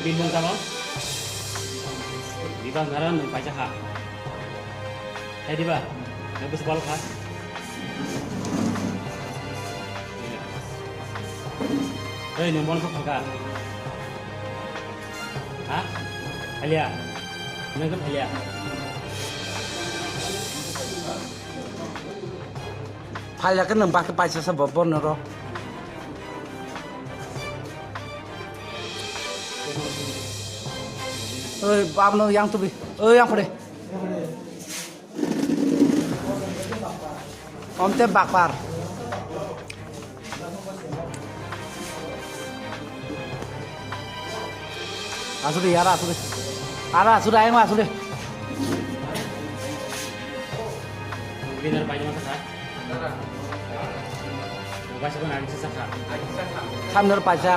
bingung kamu? Di bang ngaran nung baca hak. Di bang, nggak bisa balok hak. Nung bon kok enggak? Hah? Alia, nggak Alia. Alia kan nembak ke baca sebabon noro. Pam yang tuh bi, yang boleh. Om teh bakar. Sudah ya, sudah. Sudah yang mas, sudah. Benar banyak masalah. Baca pun ada sisa kak. Sambil baca.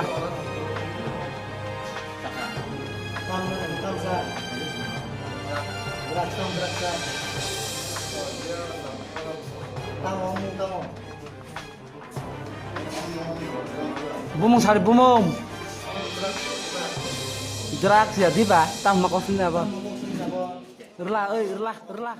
Bumung sari bumung. Gerak siapa? Tambah kopinya apa? Erlah, erlah.